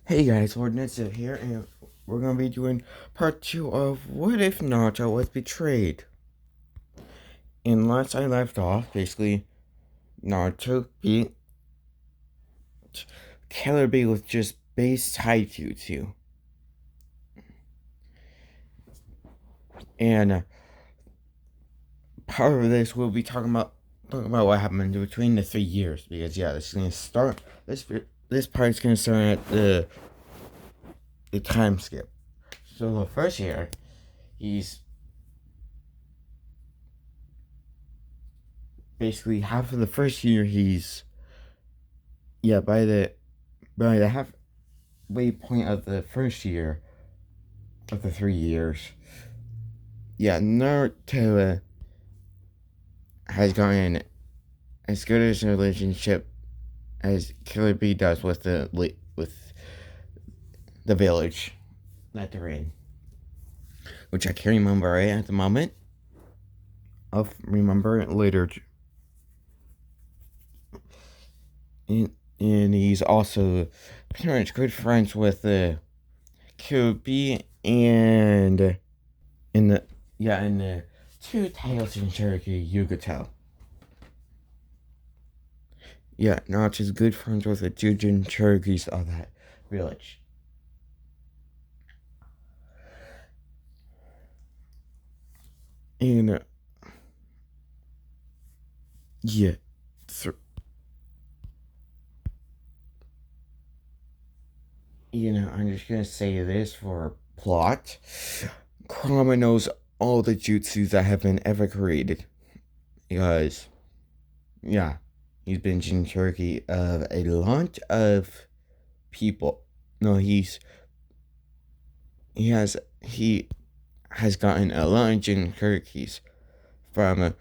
Hey guys, Ordinance here, and we're gonna be doing part 2 of What If Naruto Was Betrayed. And last I left off, basically, Naruto beat Killer Bee with just base taijutsu. And part of this we'll be talking about what happened between the 3 years, because yeah, this is gonna start this part is gonna start at the time skip. So the first year, he's basically half of the first year by the halfway point of the first year of the 3 years, Naruto has gotten as good as a relationship as Killer Bee does with the village that they're in, which I can't remember right at the moment. I'll remember it later. And he's also pretty much good friends with Killer Bee and in the two tales in Cherokee you could tell. Yeah, Naruto's good friends with the Jujin Cherokees of that village. And yeah, I'm just gonna say this for plot. Kurama knows all the jutsus that have been ever created. Because, yeah, he's been Jinchuriki of a lot of people. No, he has gotten a lot of Jinchurikis from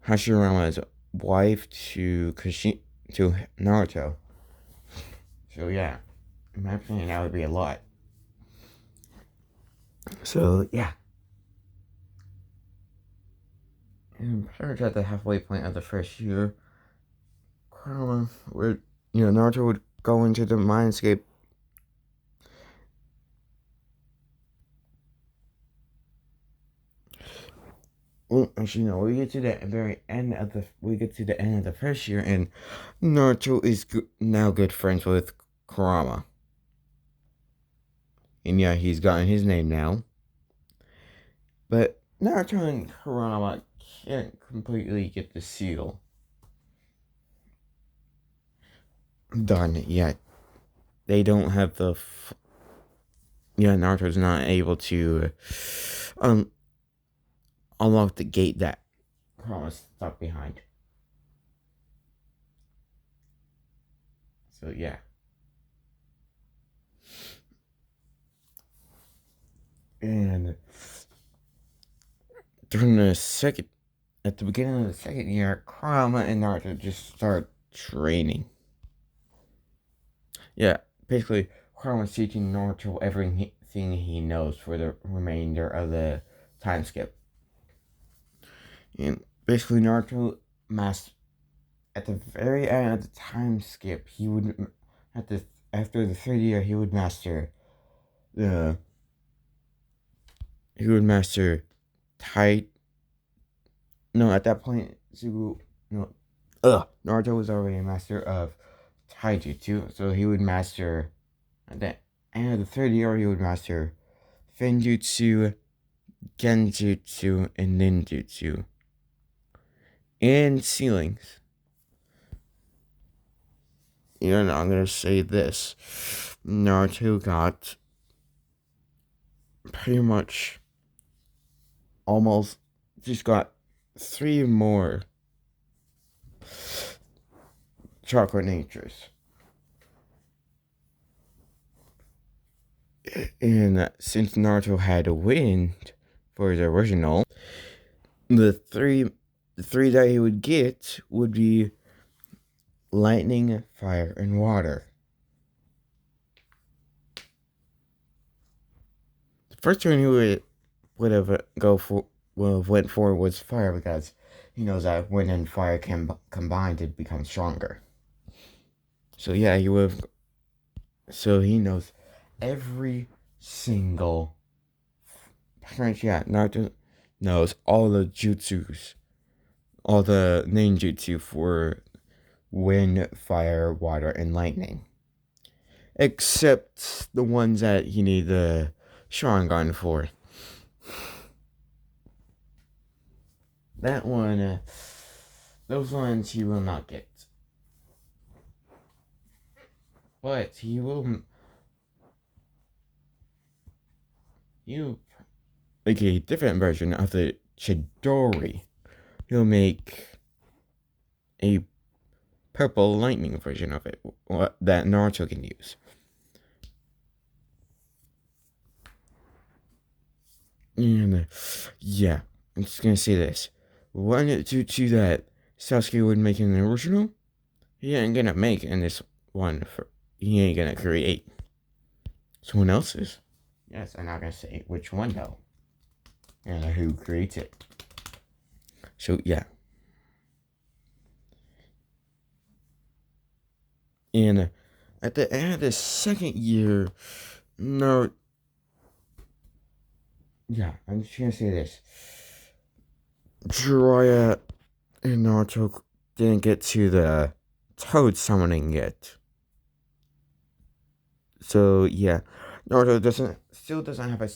Hashirama's wife to Naruto. So yeah, in my opinion, that would be a lot. So yeah. And pretty much at the halfway point of the first year, Naruto would go into the mindscape. Well, actually, no. We get to the end of the first year, and Naruto is now good friends with Kurama. And yeah, he's gotten his name now. But Naruto and Kurama can't completely get the seal done yet. They don't have Naruto's not able to unlock the gate that Kurama's stuck behind. So yeah. And at the beginning of the second year, Kurama and Naruto just start training. Yeah, basically, Kurama's teaching Naruto everything he knows for the remainder of the time skip. And basically, Naruto at the very end of the time skip, he would after the third year, he would master Tai. No, at that point, Naruto was already a master of taijutsu, so he would master at the end of the third year. He would master Finjutsu, Genjutsu, and Ninjutsu, and ceilings. I'm gonna say this: Naruto got pretty much almost just got 3 more chakra natures. And since Naruto had a wind for his original, the three that he would get would be lightning, fire, and water. The first one he would have went for was fire, because he knows that wind and fire can combine to become stronger. So yeah, he would have So he knows every single. Pretty much, yeah, Naruto knows all the jutsus, all the ninjutsu for wind, fire, water, and lightning. Except the ones that he needs the Sharingan for. That one, those ones he will not get. But he will. You make a different version of the Chidori. He'll make a purple lightning version of it that Naruto can use. And yeah, I'm just gonna say this. One jutsu that Sasuke would make in the original, he ain't gonna make in this one. He ain't gonna create. Someone else's. Yes, I'm not gonna say which one though, and who creates it. So yeah. And at the end of the second year, no. Yeah, I'm just gonna say this. Jiraiya and Naruto didn't get to the Toad summoning yet. So yeah, Naruto still doesn't have a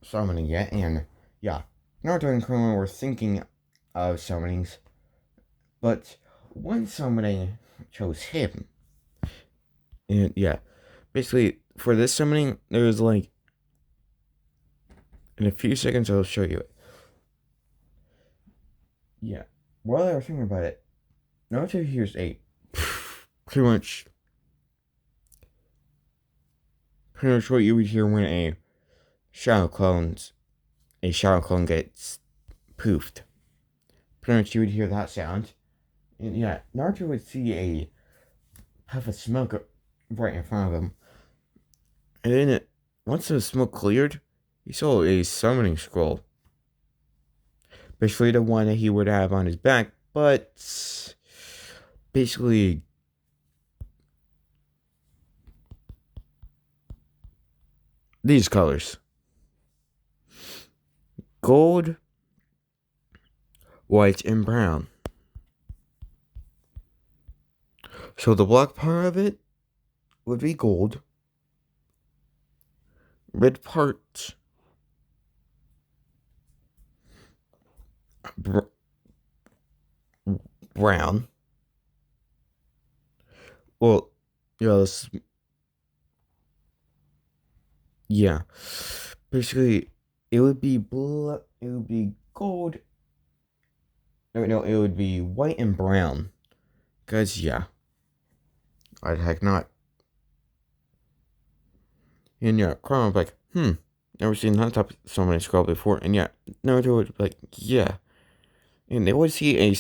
summoning yet, and yeah, Naruto and Kurama were thinking of summonings, but one summoning chose him. And yeah, basically for this summoning, there was like, in a few seconds I'll show you it. Yeah, while I was thinking about it, Naruto hears a pretty much what you would hear when a shadow clone gets poofed. Pretty much you would hear that sound. And yeah, Naruto would see a puff of smoke right in front of him. And then once the smoke cleared, he saw a summoning scroll. Basically the one that he would have on his back, but basically these colors. Gold, white, and brown. So the black part of it would be gold. Red part brown. Well, yeah. Basically, it would be it would be gold. No, it would be white and brown. Cause yeah, I'd heck not. And yeah, Crown would be like, never seen that type of summoning scroll before. And yeah, Naruto would be like, yeah. And they would see a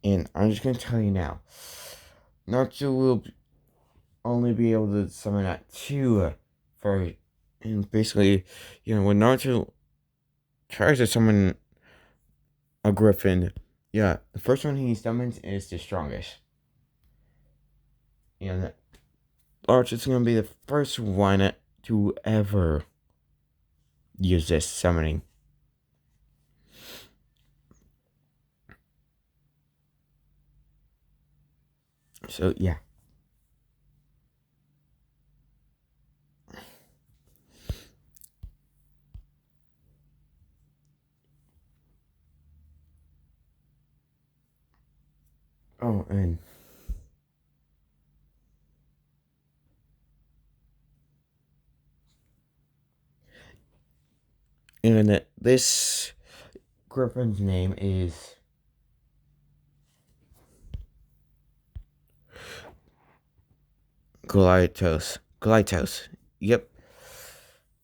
and I'm just gonna tell you now, Naruto will only be able to summon at two for, and basically, when Naruto tries to summon a griffin, yeah, the first one he summons is the strongest. And Naruto's gonna be the first one to ever use this summoning. So yeah. Oh, and this griffin's name is Glytos. Glytos. Yep.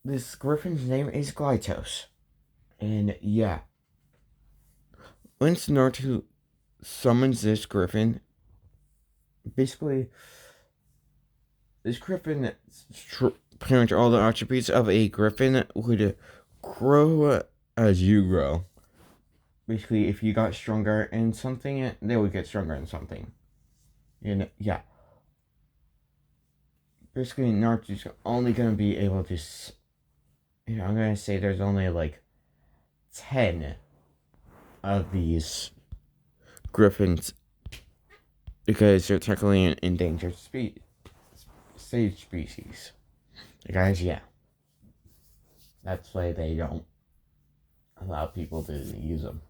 This griffin's name is Glytos. And yeah. Once Naruto summons this griffin, basically, this griffin, pretty much all the attributes of a griffin would grow as you grow. Basically, if you got stronger in something, they would get stronger in something. And yeah, basically, Naruto's only gonna be able to. I'm gonna say there's only like 10 of these griffins because they're technically an endangered stage species. Guys, yeah, that's why they don't allow people to use them.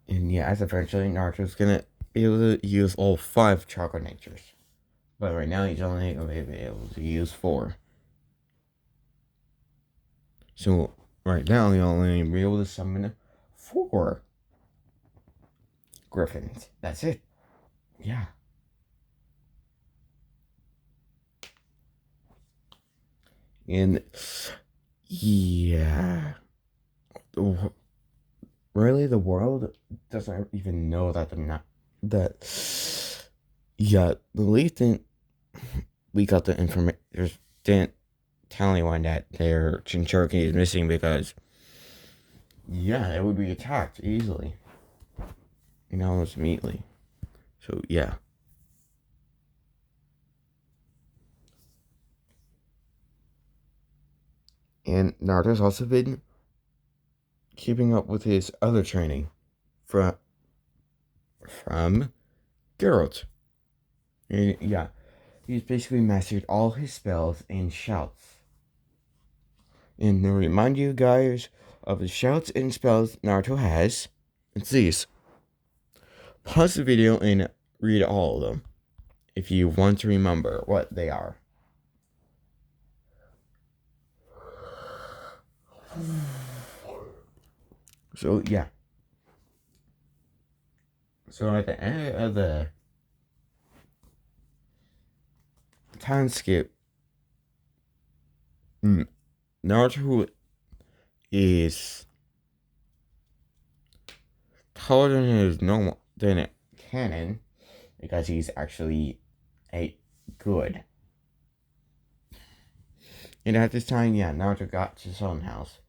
And yeah, as eventually Naruto's gonna be able to use all 5 chakra natures. But right now he's only gonna be able to use 4. So right now he'll only be able to summon 4 griffins. That's it. Yeah. And yeah, really the world doesn't even know that they're not that. Yeah, the leaf didn't. We got the information. Didn't tell anyone that their Chinchurki is missing because yeah, it would be attacked easily. Almost immediately. So yeah. And Naruto's also been keeping up with his other training from Geralt. And yeah, he's basically mastered all his spells and shouts. And to remind you guys of the shouts and spells Naruto has, it's these. Pause the video and read all of them if you want to remember what they are. So yeah. So at the end of the time skip, Naruto is taller than his normal than canon because he's actually a good. And at this time, yeah, Naruto got to his own house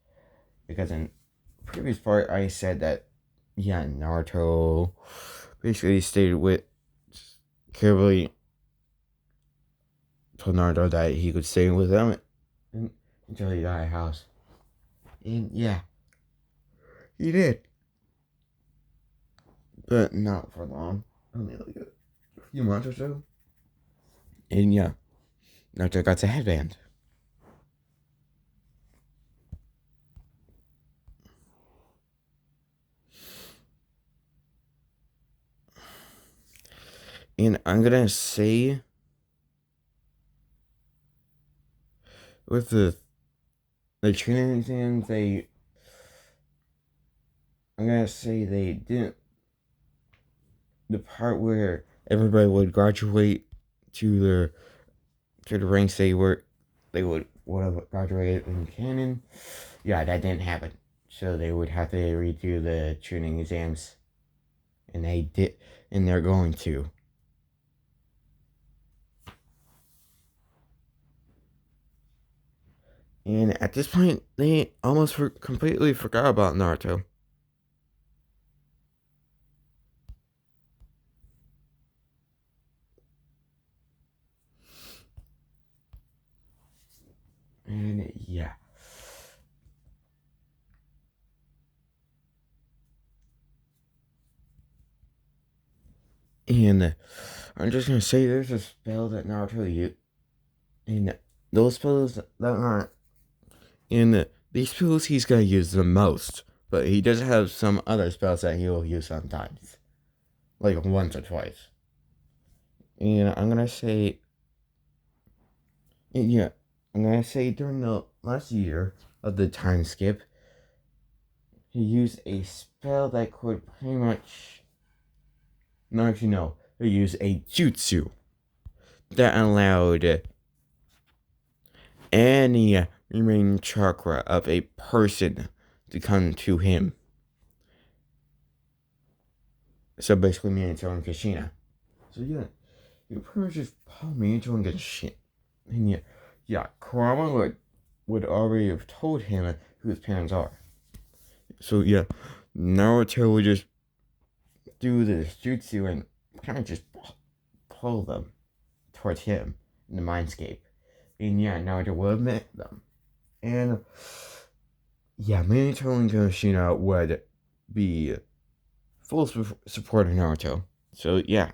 because in previous part I said that yeah, Naruto basically stayed with Kirby told Naruto that he could stay with them until he got a house. And yeah, he did. But not for long. Only like a few months or so. And yeah, Naruto got a headband. And I'm gonna say with the training exams, I'm gonna say they didn't. The part where everybody would graduate to the ranks they would have graduated in canon. Yeah, that didn't happen. So they would have to redo the tuning exams, and they did, and they're going to. And at this point, they almost completely forgot about Naruto. And yeah. And I'm just gonna say there's a spell that Naruto used. And those spells that aren't in these spells he's gonna use the most. But he does have some other spells that he'll use sometimes. Like once or twice. And I'm gonna say yeah. I'm gonna say during the last year of the time skip, he used a spell that could pretty much no actually no. He used a jutsu that allowed any remaining chakra of a person to come to him. So basically, me and Tone Kashina. So yeah, you pretty much just follow me into and get shit. And yeah, Kurama would already have told him who his parents are. So yeah, Naruto would just do this jutsu and kind of just pull them towards him in the mindscape. And yeah, Naruto will admit them. And yeah, Minato and Kushina would be full support of Naruto. So yeah.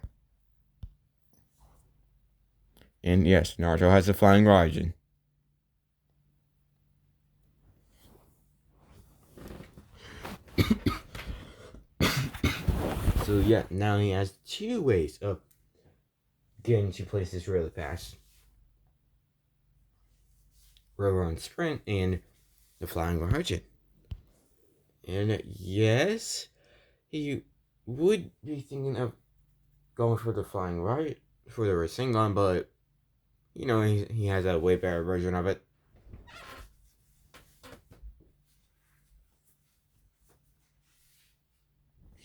And yes, Naruto has a flying Raijin. So yeah, now he has two ways of getting to places really fast. Run Sprint and the Flying Raijin. And yes, he would be thinking of going for the Flying Raijin, for the Rasengan, but you know, he has a way better version of it.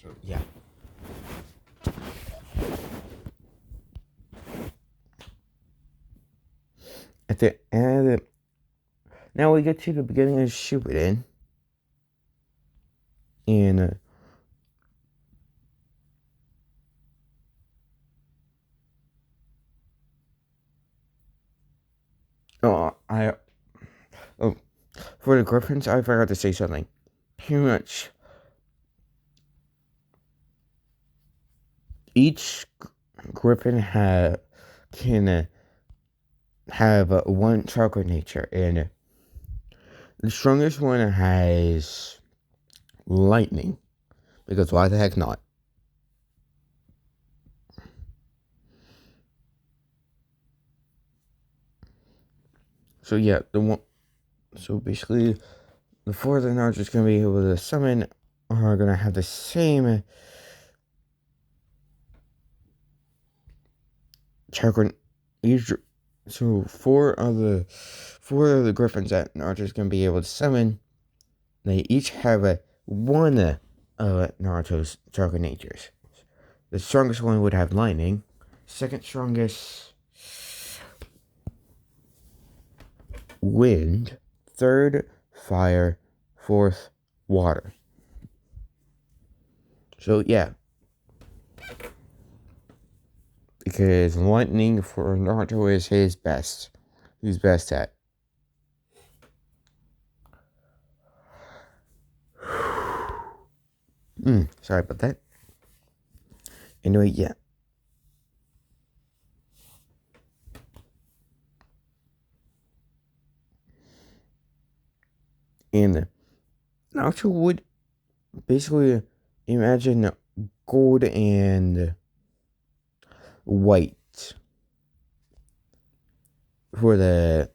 So yeah. At the end of the, now we get to the beginning of Shippuden. And oh, for the Griffins, I forgot to say something. Pretty much each Griffin can have one chakra nature, and the strongest one has lightning, because why the heck not? So yeah, so basically, the four that are just gonna be able to summon are gonna have the same chakra. So four of the Griffins that are just gonna be able to summon, they each have one of Naruto's chakra natures. The strongest one would have lightning. Second strongest, wind. Third, fire. Fourth, water. So yeah, because lightning for Naruto is his best. He's best at. Sorry about that. Anyway, yeah. And Naruto would basically imagine gold and white for the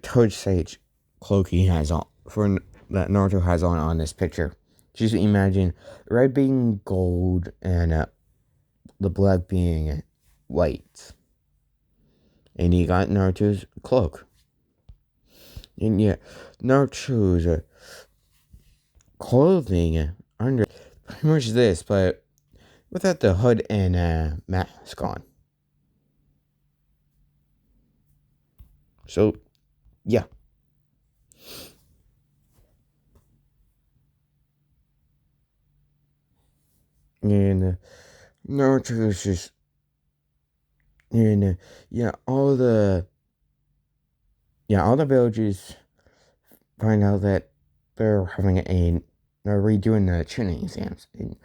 Toad Sage cloak he has on, for that Naruto has on this picture. Just imagine red being gold and the black being white. And he got Naruto's cloak. And yeah, Naruto's clothing under pretty much this, but without the hood and mask on. So, yeah. And Naruto is just, and yeah, all the villagers find out that they're redoing the training exams. And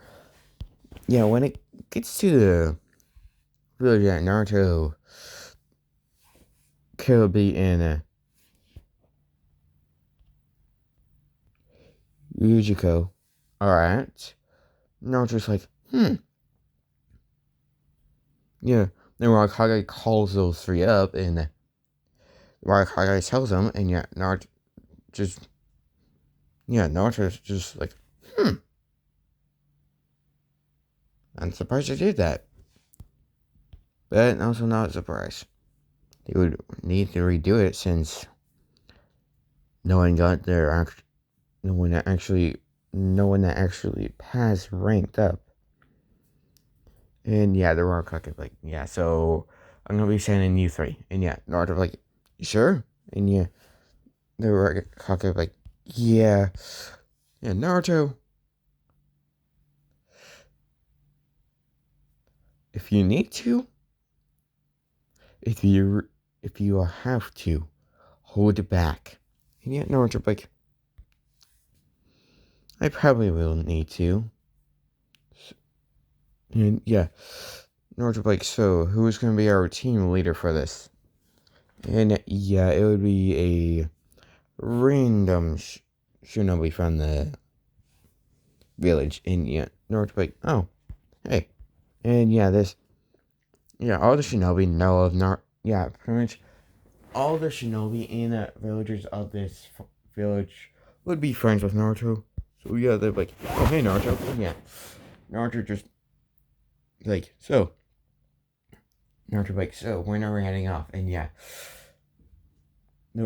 yeah, when it gets to the village that Naruto killed in Yujiko, alright, Naruto's like, yeah, then Raikage calls those three up, and Raikage tells them, and yeah, Naruto's just like, I'm surprised I did that. But also not surprised. They would need to redo it since no one that actually passed ranked up. And yeah, the Royal Hawkeye like, yeah, so I'm gonna be sending you three. And yeah, Naruto like, sure? And yeah, the Royal Hawkeye like, yeah. Yeah, Naruto, if you need to, if you if you have to, hold it back. And yeah, Naruto like, I probably will need to. And yeah, Naruto like, so who's gonna be our team leader for this? And yeah, it would be a random shinobi from the village. And yeah, Naruto like, oh, hey. And yeah, all the shinobi know of yeah, pretty much all the shinobi and the villagers of this village would be friends with Naruto. So yeah, they're like, oh hey Naruto. And yeah, Naruto just like, so Naruto like, so when are we heading off? And yeah, the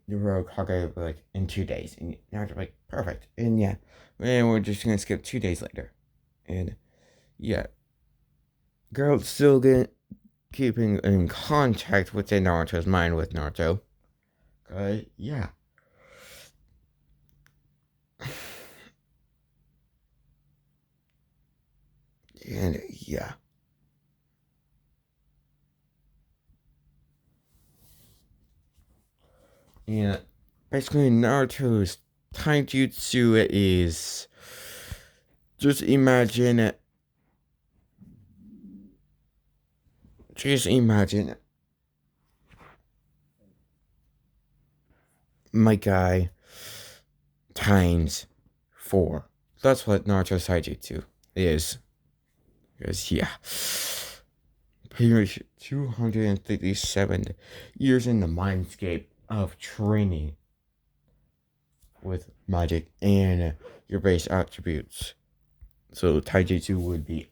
road Hawkeye like in 2 days. And Naruto like, perfect. And yeah, and we're just gonna skip 2 days later. And yeah, girl's still keeping in contact within Naruto's mind with Naruto. Yeah. And yeah. And basically Naruto's taijutsu is just imagine my guy times 4. That's what Naruto's taijutsu is. Because yeah. Pretty much 257 years in the mindscape of training with magic and your base attributes. So taijutsu would be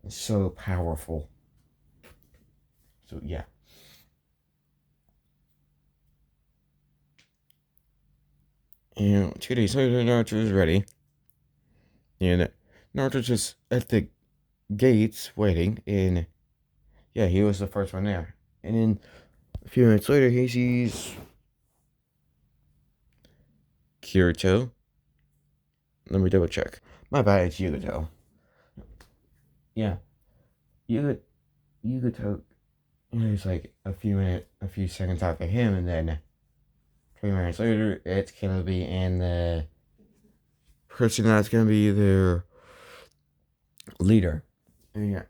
so powerful. So yeah. And 2 days later, Naruto is ready. And Naruto just at the gates waiting. And yeah, he was the first one there. And then a few minutes later, he sees Kirito. Let me double check. My bad, it's Yugoto. Yeah, Yugoto is like a few seconds after him, and then 3 minutes later, it's gonna be and the person that's gonna be their leader. And yeah,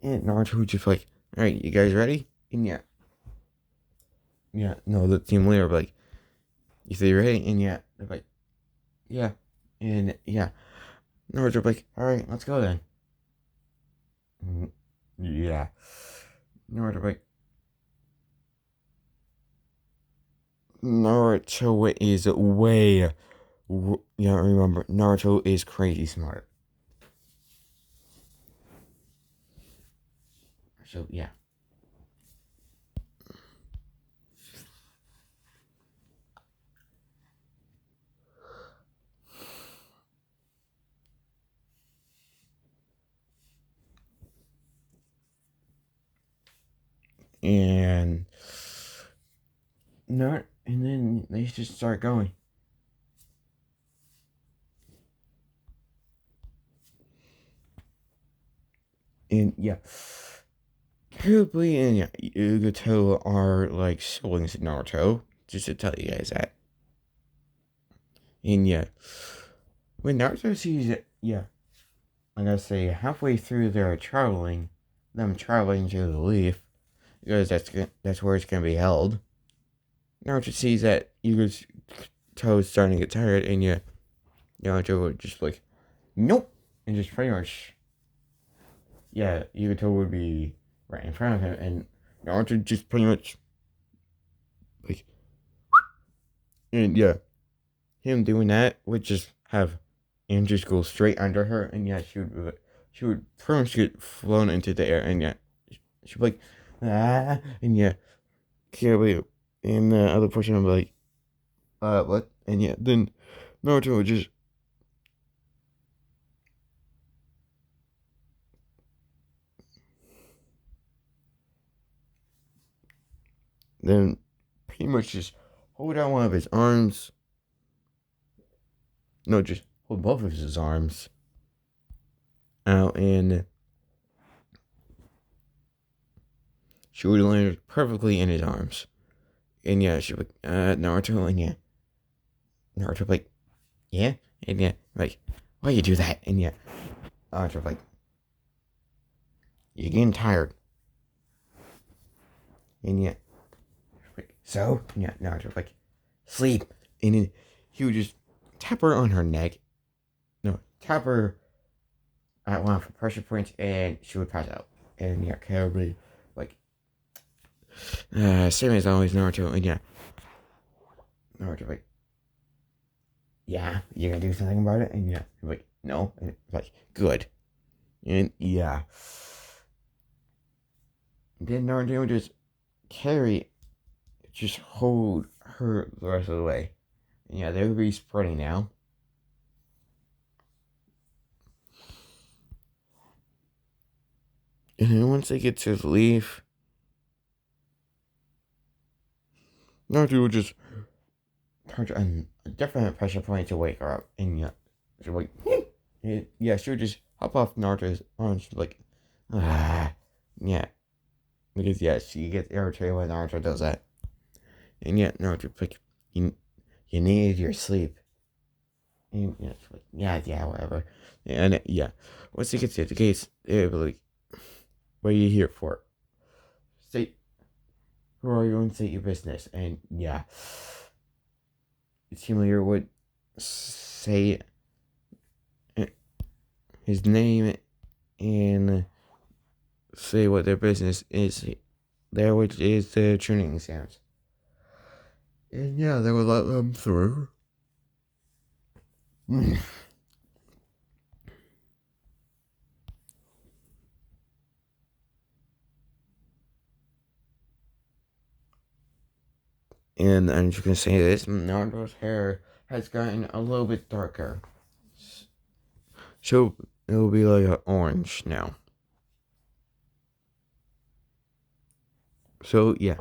and Naruto just like, all right, you guys ready? And no, the team leader like, you say you're ready? And yeah, they're like, yeah, and yeah, Naruto like, all right, let's go then. Yeah, Naruto like, Naruto is way, remember, Naruto is crazy smart. So yeah. And not and then they just start going. And yeah. Kirby and Yugoto are like siblings in Naruto. Just to tell you guys that. And yeah. When Naruto sees it, yeah. Like I say, halfway through them traveling to the leaf, because that's where it's gonna be held. Naruto sees that Yugoto is starting to get tired, and yeah, Naruto would just like, nope, and just pretty much, yeah, Yugoto would be right in front of him, and Naruto just pretty much like, and yeah, him doing that would just have Andrew's go straight under her, and yeah, she would pretty much get flown into the air, and yeah, she'd be like, ah, and yeah, Kirby and the other person would be like, what? And yeah, then Naruto would just then pretty much just hold out one of his arms. No, just hold both of his arms out, and she would land perfectly in his arms. And yeah, she would, Naruto, and yeah, Naruto like, yeah, and yeah, like, why you do that? And yeah, Naruto like, you're getting tired. And yeah, like, so? And yeah, Naruto like, sleep. And then he would just tap her on her neck. No, tap her at one of her pressure points, and she would pass out. And yeah, terribly, like, same as always, Naruto. And yeah, Naruto like, yeah, you gonna do something about it? And yeah, like, no. And like, good. And yeah. Then Naruto would just hold her the rest of the way. And yeah, they would be spreading now. And then once they get to the leaf, Naruto would just turn on a different pressure point to wake her up. And yeah, she would like, yeah, she would just hop off Naruto's arms, like, ah, yeah. Because yeah, she gets irritated when Naruto does that. And yeah, Naruto like, you needed your sleep. And yeah, it's like, yeah, whatever. And yeah, once he gets to the gates, they're like, what are you here for? State, who are you and state your business? And yeah, the team leader would say his name and say what their business is there, which is the tuning exams. And yeah, they would let them through. And I'm just gonna say this: Naruto's hair has gotten a little bit darker, so it'll be like an orange now. So yeah.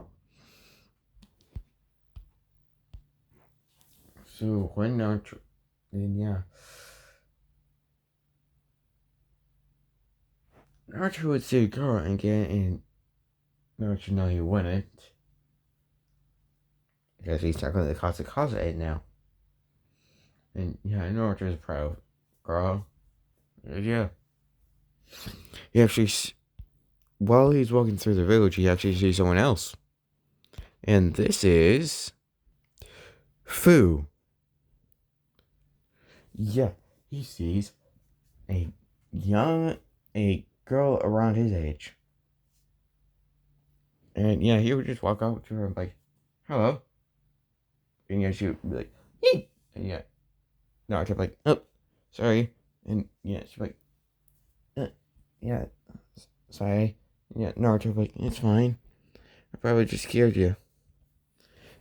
So when Naruto, and yeah, Naruto would see a girl again, and Naruto know he wouldn't, because he's not going to cause it now. And yeah, Naruto's proud, girl. Yeah. He actually, while he's walking through the village, he actually sees someone else. And this is Fu. Yeah, he sees a a girl around his age. And yeah, he would just walk out to her and be like, hello. And yeah, she would be like, Eek! And yeah, Naruto would be like, oh, sorry. And yeah, she'd be like, yeah, sorry. And yeah, Naruto would be like, it's fine. I probably just scared you.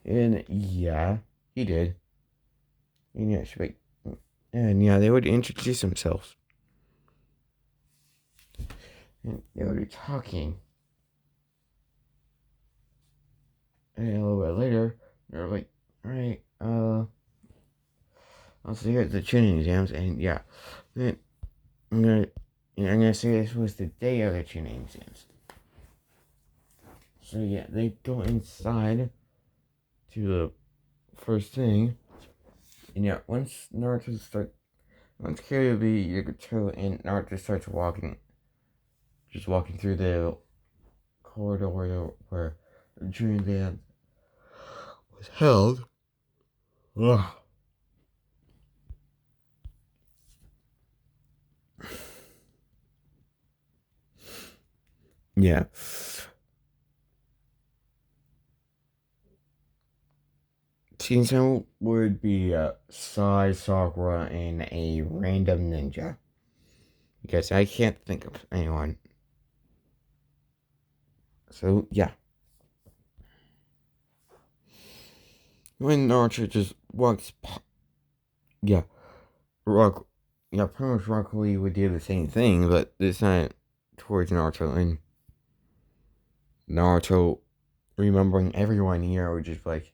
And yeah, he did. And yeah, she'd be like, and yeah, they would introduce themselves. And they would be talking. And a little bit later, they're like, alright, I'll see you at the tuning exams. And yeah, then I'm gonna say this was the day of the tuning exams. So yeah, they go inside to the first thing. And yeah, once Kiryu, Yagato, and Naruto starts walking through the corridor where the tuning exam was held. Ugh. Yeah. Team would be Sai, Sakura, and a random ninja. Because I can't think of anyone. So, yeah. When Naruto just walks... Yeah. Pretty much Rock Lee would do the same thing, but this time towards Naruto, and Naruto remembering everyone here would just be like,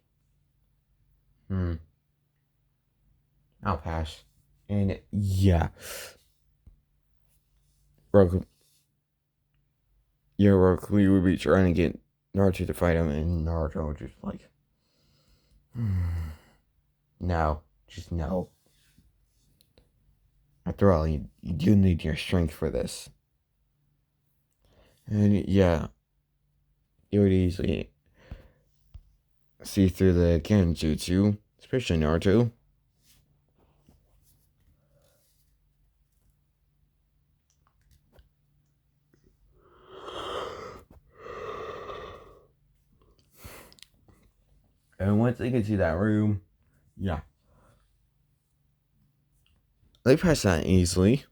I'll pass. And yeah, Roku, Roku would be trying to get Naruto to fight him, and Naruto would just like, no, just no. After all, you do need your strength for this. And yeah, you would easily see through the Genjutsu, especially Naruto. And once they get to that room, yeah, they pass that easily.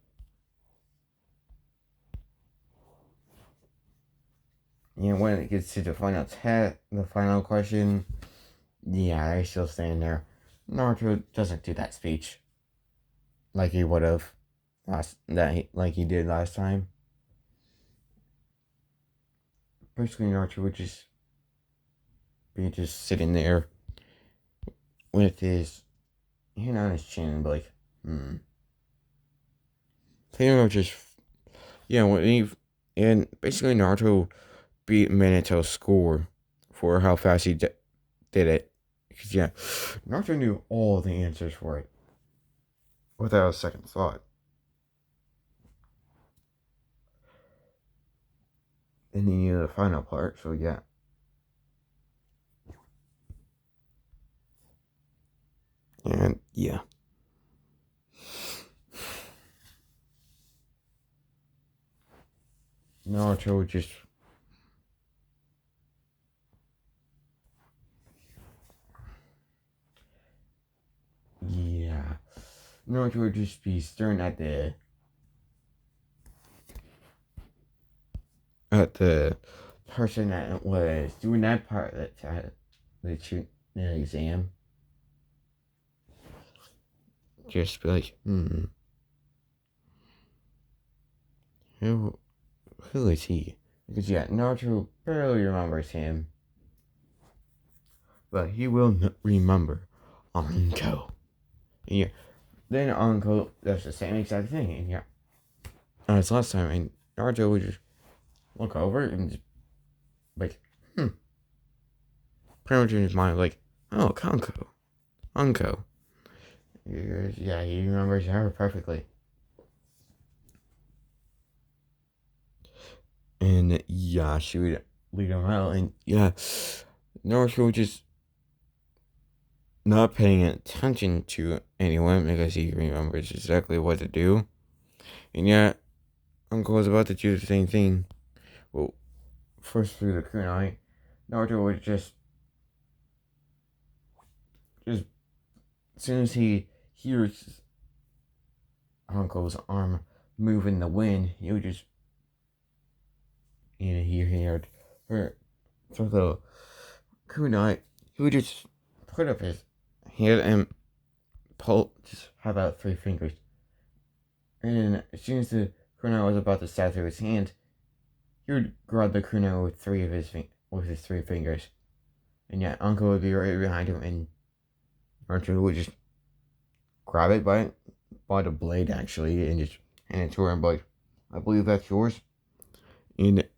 And when it gets to the final the final question, yeah, they still stand there. Naruto doesn't do that speech like he would have like he did last time. Basically, Naruto would just be just sitting there with his hand on his chin and be like, Pretty much just, yeah, and basically Naruto beat Minato's score for how fast he did it. Because, yeah, Naruto knew all the answers for it without a second thought. And he knew the final part, so yeah. And yeah. Naruto just. Yeah. Naruto would just be staring at the person that was doing that part that the exam. Just be like, who is he? Because yeah, Naruto barely remembers him, but he will remember Anko. And yeah, then Anko does the same exact thing, and yeah, as last time, and Naruto would just look over and just like, pretty much in his mind like, oh, Anko. Yeah, he remembers her perfectly. And yeah, she would lead him out, and yeah, Naruto would just not paying attention to anyone because he remembers exactly what to do. And yet, Uncle was about to do the same thing. Well, first through the kunai, Naruto would just as soon as he hears Uncle's arm move in the wind, he would just, he heard her through the kunai, he would just put up his hand and pull, just have out 3 fingers. And as soon as the kunai was about to stab through his hand, he would grab the kunai with his 3 fingers. And yet Uncle would be right behind him, and Naruto would just grab it by the blade actually, and just hand it to her and be like, I believe that's yours. And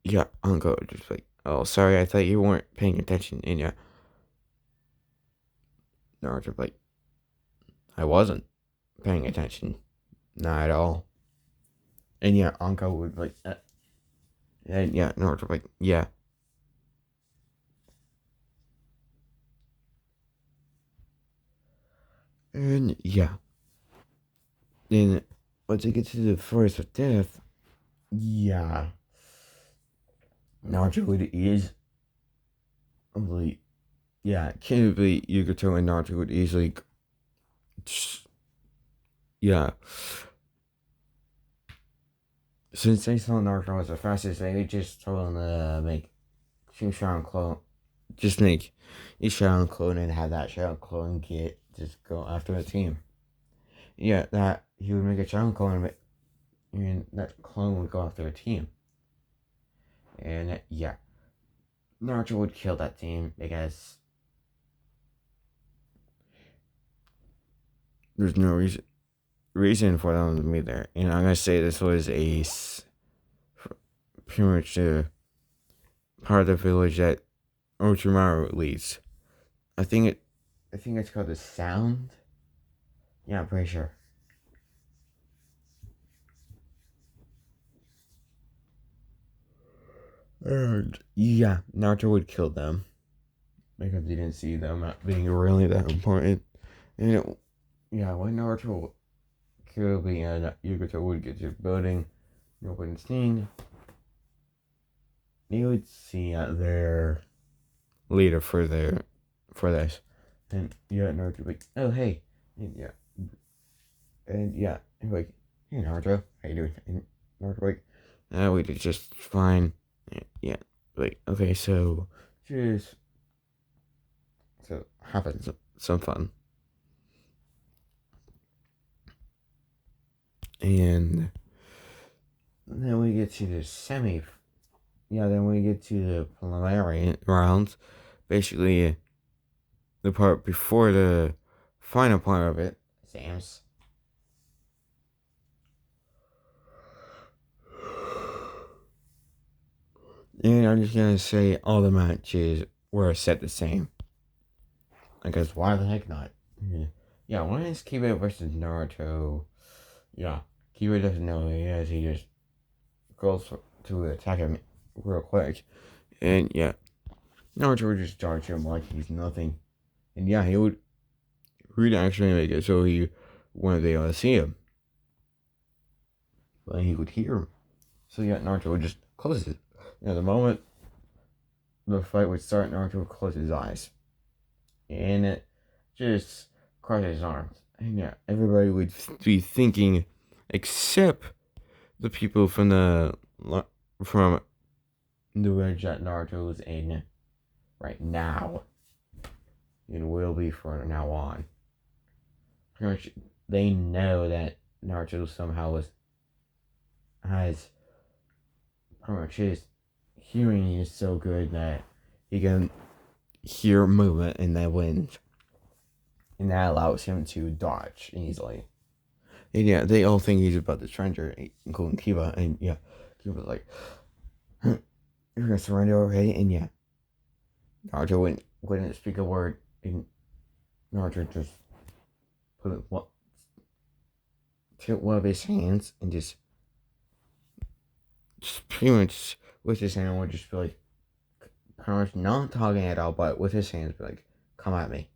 yeah, Uncle would just like, oh, sorry, I thought you weren't paying attention. And yeah, Naruto like, I wasn't paying attention, not at all. And yeah, Uncle would like, and yeah, Naruto like, yeah. And yeah, then once it gets to the forest of death, yeah, Naruto is, like, yeah, can't believe Yugato and Naruto would easily, yeah. Since they saw Naruto was the fastest, they just told him to make two Shadow Clone, just make each Shadow Clone and have that Shadow Clone just go after the team. Yeah, that he would make a Shadow Clone, and that clone would go after a team. And yeah, Naruto would kill that team because there's no reason for them to be there. And I'm gonna say this was pretty much the part of the village that Orochimaru leads. I think it's called the Sound. Yeah, I'm pretty sure. And yeah, Naruto would kill them because he didn't see them not being really that important. And yeah, when Naruto killed the and Yugato would get to the building, no one seen, they would see their leader for this. And yeah, Naruto would be like, oh hey, and yeah, he's like, hey Naruto, how you doing? And Naruto like, oh, we did just fine. Yeah, like okay, just so having some fun, and then we get to the then we get to the preliminary rounds, basically the part before the final part of it. Sam's. And I'm just gonna say all the matches were set the same. Because why the heck not? Yeah, when it's Kiba versus Naruto, yeah, Kiba doesn't know who he is. He just goes to attack him real quick. And yeah, Naruto would just dodge him like he's nothing. And yeah, he would really actually make it so he wouldn't be able to see him. But he would hear him. So yeah, Naruto would just close it. The moment the fight would start, Naruto would close his eyes. And it just cross his arms. And yeah, everybody would be thinking, except the people from the village that Naruto's in right now, and will be from now on. Pretty much, they know that Naruto somehow has pretty much his hearing is so good that he can hear movement in the wind, and that allows him to dodge easily. And yeah, they all think he's about to surrender, including Kiba. And yeah, Kiba's like, you're gonna surrender already? And yeah, Naruto wouldn't speak a word, and Naruto just took one of his hands and just pretty much with his hand would just be like, pretty much not talking at all, but with his hands be like, come at me.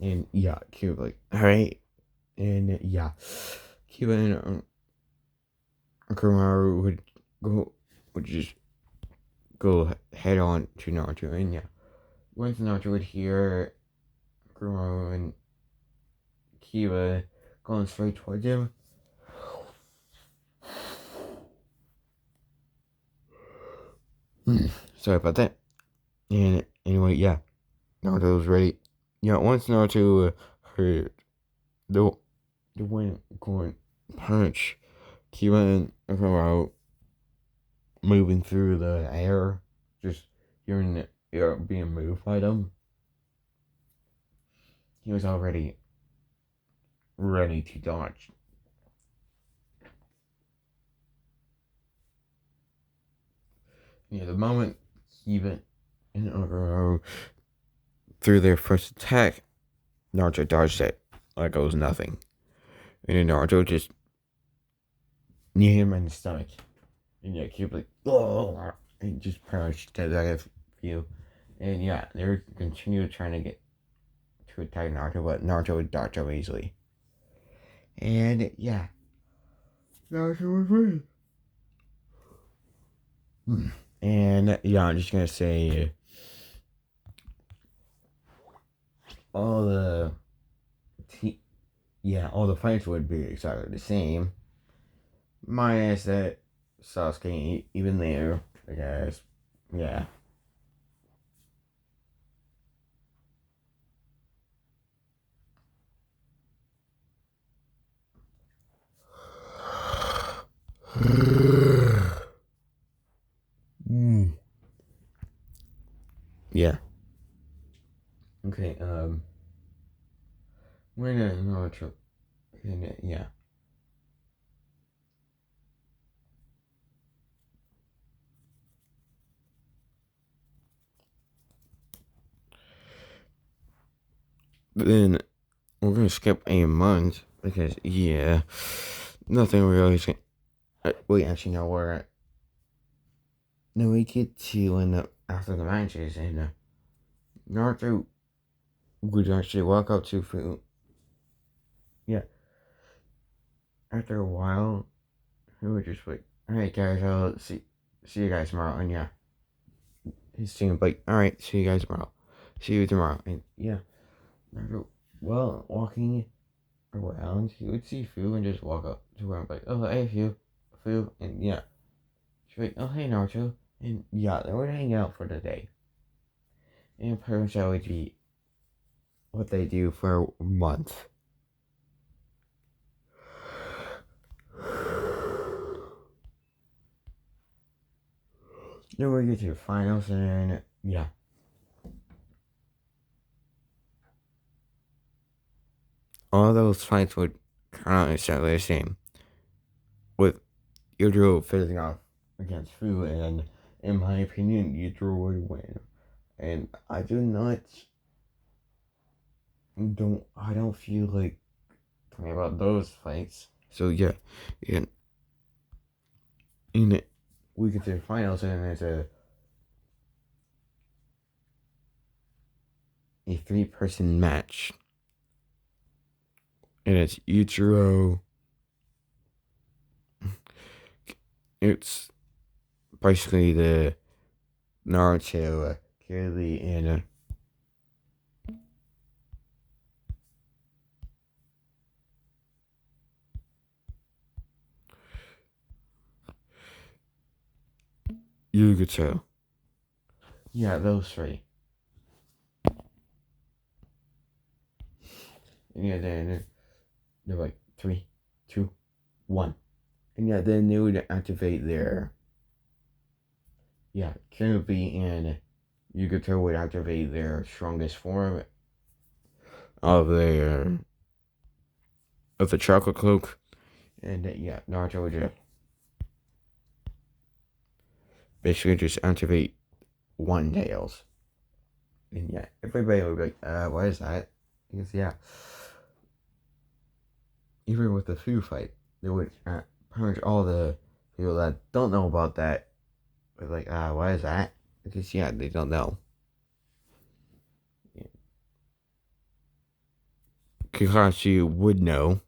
And yeah, Kiba like, alright. And yeah, Kiba and Kumaru would just go head on to Naruto. And yeah, once Naruto would hear Kumaru and Kiba going straight towards him, sorry about that. And anyway, yeah, Naruto was ready. Yeah, once Naruto heard the wind going punch, Kiba and Kumaru moving through the air, just hearing the air being moved by them. He was already ready to dodge. Yeah, the moment Kiba and Kumaru threw their first attack, Naruto dodged it like it was nothing. And then Naruto just knee him in the stomach. And yeah, Kiba like, oh, and just pretty much dead back of you. And yeah, they were continue trying to get to attack Naruto, but Naruto would dodge him easily. And yeah, Naruto was winning. And yeah, I'm just gonna say all the all the fights would be exactly the same, minus that Sasuke even there, because yeah. Yeah. Okay. When Naruto. Yeah. But then we're gonna skip a month because yeah, nothing really. Wait, actually, no. We're no. We get to end up after the matches, and Naruto would actually walk up to Fu. Yeah. After a while, he would just like, all right, guys, I'll see you guys tomorrow, and yeah, his team would be like, all right, see you guys tomorrow, see you tomorrow, and yeah, Naruto, well, walking around, he would see Fu and just walk up to her and be like, oh, hey, Fu, and yeah, she'd be like, oh, hey, Naruto, and yeah, they would hang out for the day, and pretty much that would be what they do for a month. Then we get to the finals, and yeah, all those fights would kind of exactly the same, with Yujiro facing off against Fu, and in my opinion, Yujiro would win. And I don't feel like talking about those fights. So yeah, and in it, we get to the finals, and it's a 3-person match, and it's Yujiro. It's basically the Naruto, Kirby, and Yugito. Yeah, those three. And yeah, then they're like 3, 2, 1. And yeah, then they would activate their Kirby and Yugito would activate their strongest form of their of the chocolate cloak, and yeah, Naruto would just basically just activate one tails, and yeah, everybody would be like, what is that? Because yeah, even with the food fight, they would pretty much all the people that don't know about that would like, what is that? Because yeah, they don't know. Kakashi would know.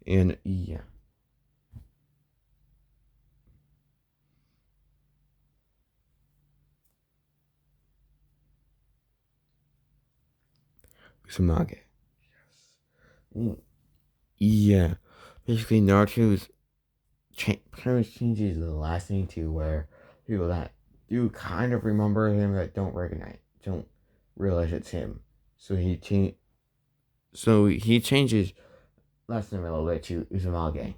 And yeah. Tsunage. Mm, yeah. Basically, Naruto's pretty much changes the last thing to where people that do kind of remember him that don't realize it's him. So he changes last name a little bit to Uzumage.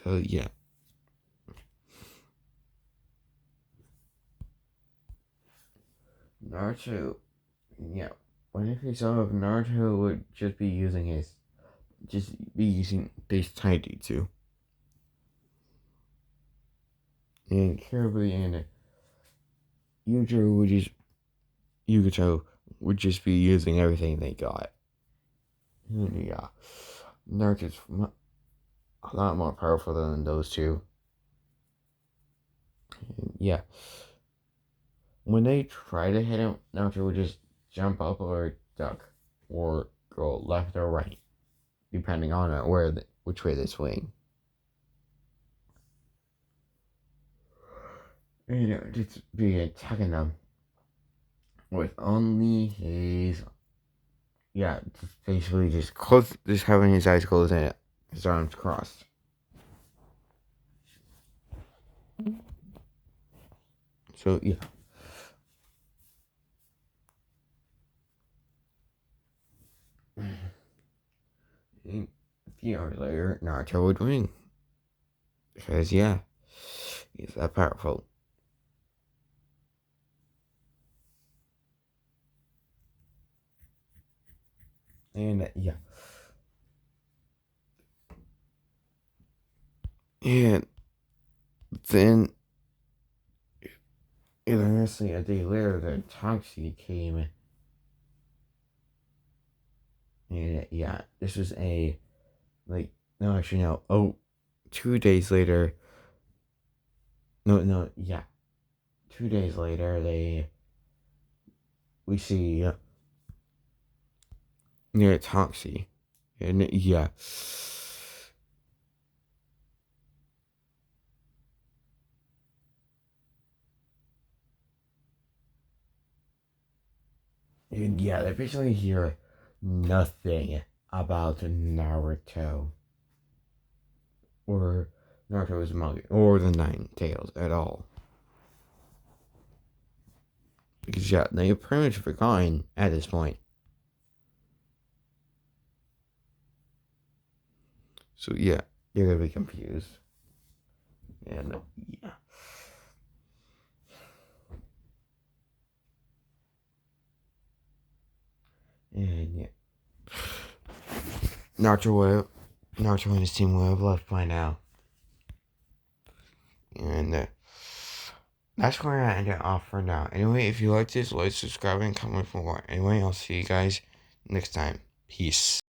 So yeah. Naruto, yeah. When if you saw Naruto would just be using base Taijutsu. And Kirby and Yujiro would just Yugito would just be using everything they got. And yeah. Naruto's a lot more powerful than those two. And yeah. When they try to hit him, Naruto would just jump up or duck or go left or right, depending on which way they swing. And just be attacking them with only his just basically just having his eyes closed and his arms crossed. So yeah. few hours later, Naruto would win. Because, yeah, he's that powerful. And, yeah. And then, honestly, a day later, the Toxie came. And, yeah, this was no, actually, no. Oh, 2 days later. No, yeah. 2 days later, we see near Toxie. And, yeah. And yeah, they basically hear nothing about Naruto or Naruto's manga or the Nine Tails at all. Because yeah, they've pretty much forgotten at this point. So yeah, you're gonna be confused. And yeah. And yeah. Naruto and his team will have left by now. And that's where I end it off for now. Anyway, if you like this, like, subscribe, and comment for more. Anyway, I'll see you guys next time. Peace.